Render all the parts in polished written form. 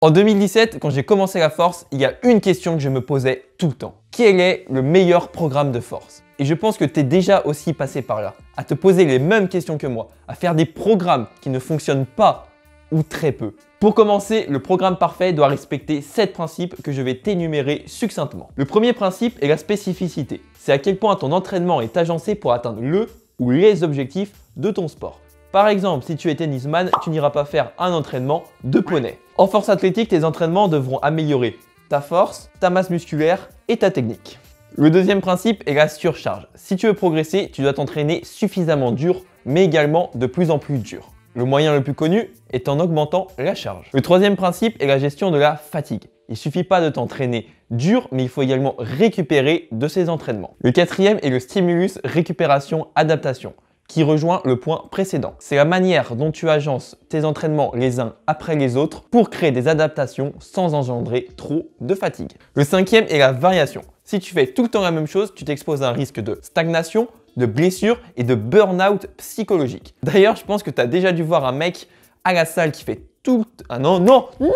En 2017, quand j'ai commencé la force, il y a une question que je me posais tout le temps. Quel est le meilleur programme de force? Et je pense que tu es déjà aussi passé par là, à te poser les mêmes questions que moi, à faire des programmes qui ne fonctionnent pas ou très peu. Pour commencer, le programme parfait doit respecter 7 principes que je vais t'énumérer succinctement. Le premier principe est la spécificité. C'est à quel point ton entraînement est agencé pour atteindre le ou les objectifs de ton sport. Par exemple, si tu es tennisman, tu n'iras pas faire un entraînement de poney. En force athlétique, tes entraînements devront améliorer ta force, ta masse musculaire et ta technique. Le deuxième principe est la surcharge. Si tu veux progresser, tu dois t'entraîner suffisamment dur, mais également de plus en plus dur. Le moyen le plus connu est en augmentant la charge. Le troisième principe est la gestion de la fatigue. Il ne suffit pas de t'entraîner dur, mais il faut également récupérer de ces entraînements. Le quatrième est le stimulus récupération-adaptation, qui rejoint le point précédent. C'est la manière dont tu agences tes entraînements les uns après les autres pour créer des adaptations sans engendrer trop de fatigue. Le cinquième est la variation. Si tu fais tout le temps la même chose, tu t'exposes à un risque de stagnation, de blessure et de burn-out psychologique. D'ailleurs, je pense que tu as déjà dû voir un mec à la salle qui fait tout... Ah non, non, non!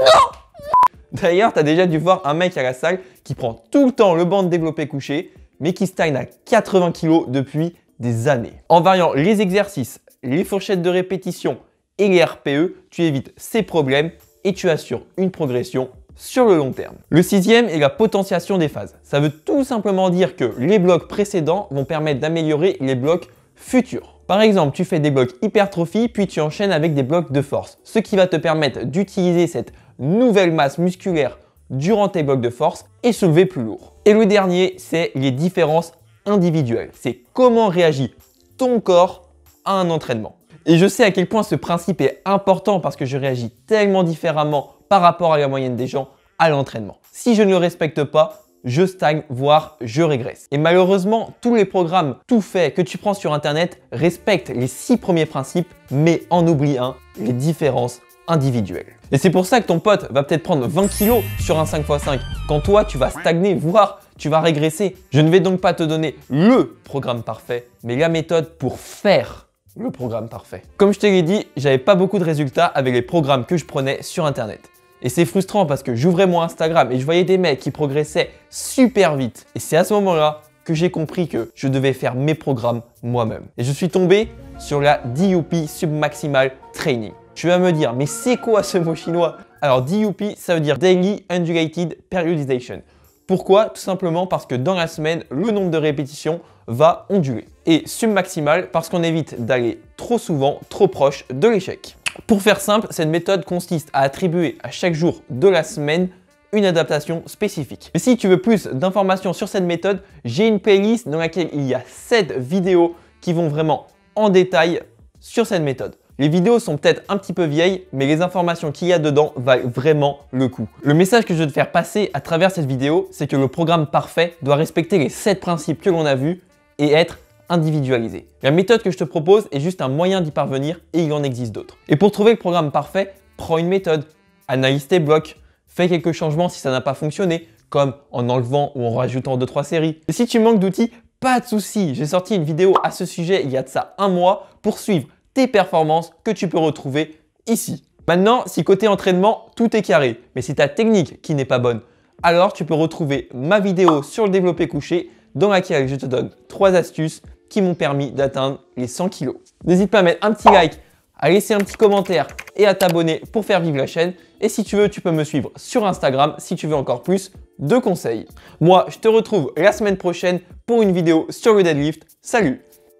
D'ailleurs, tu as déjà dû voir un mec à la salle qui prend tout le temps le banc de développé couché, mais qui stagne à 80 kg depuis des années. En variant les exercices, les fourchettes de répétition et les RPE, tu évites ces problèmes et tu assures une progression sur le long terme. Le sixième est la potentiation des phases. Ça veut tout simplement dire que les blocs précédents vont permettre d'améliorer les blocs futurs. Par exemple, tu fais des blocs hypertrophie, puis tu enchaînes avec des blocs de force, ce qui va te permettre d'utiliser cette nouvelle masse musculaire durant tes blocs de force et soulever plus lourd. Et le dernier, c'est les différences individuelles. C'est comment réagit ton corps à un entraînement. Et je sais à quel point ce principe est important parce que je réagis tellement différemment par rapport à la moyenne des gens à l'entraînement. Si je ne le respecte pas, je stagne, voire je régresse. Et malheureusement, tous les programmes tout faits que tu prends sur Internet respectent les 6 premiers principes, mais en oublient un, les différences individuelles. Et c'est pour ça que ton pote va peut-être prendre 20 kg sur un 5x5, quand toi, tu vas stagner, voire tu vas régresser. Je ne vais donc pas te donner le programme parfait, mais la méthode pour faire le programme parfait. Comme je te l'ai dit, j'avais pas beaucoup de résultats avec les programmes que je prenais sur Internet. Et c'est frustrant parce que j'ouvrais mon Instagram et je voyais des mecs qui progressaient super vite. Et c'est à ce moment-là que j'ai compris que je devais faire mes programmes moi-même. Et je suis tombé sur la DUP Submaximal Training. Tu vas me dire, mais c'est quoi ce mot chinois? Alors DUP, ça veut dire Daily Undulated Periodization. Pourquoi? Tout simplement parce que dans la semaine, le nombre de répétitions va onduler. Et submaximal parce qu'on évite d'aller trop souvent, trop proche de l'échec. Pour faire simple, cette méthode consiste à attribuer à chaque jour de la semaine une adaptation spécifique. Mais si tu veux plus d'informations sur cette méthode, j'ai une playlist dans laquelle il y a 7 vidéos qui vont vraiment en détail sur cette méthode. Les vidéos sont peut-être un petit peu vieilles, mais les informations qu'il y a dedans valent vraiment le coup. Le message que je veux te faire passer à travers cette vidéo, c'est que le programme parfait doit respecter les 7 principes que l'on a vus et être individualisé. La méthode que je te propose est juste un moyen d'y parvenir et il en existe d'autres. Et pour trouver le programme parfait, prends une méthode, analyse tes blocs, fais quelques changements si ça n'a pas fonctionné, comme en enlevant ou en rajoutant 2-3 séries. Et si tu manques d'outils, pas de souci, j'ai sorti une vidéo à ce sujet il y a de ça un mois pour suivre tes performances que tu peux retrouver ici. Maintenant, si côté entraînement, tout est carré, mais si ta technique qui n'est pas bonne, alors tu peux retrouver ma vidéo sur le développé couché dans laquelle je te donne 3 astuces qui m'ont permis d'atteindre les 100 kg. N'hésite pas à mettre un petit like, à laisser un petit commentaire et à t'abonner pour faire vivre la chaîne. Et si tu veux, tu peux me suivre sur Instagram si tu veux encore plus de conseils. Moi, je te retrouve la semaine prochaine pour une vidéo sur le deadlift. Salut!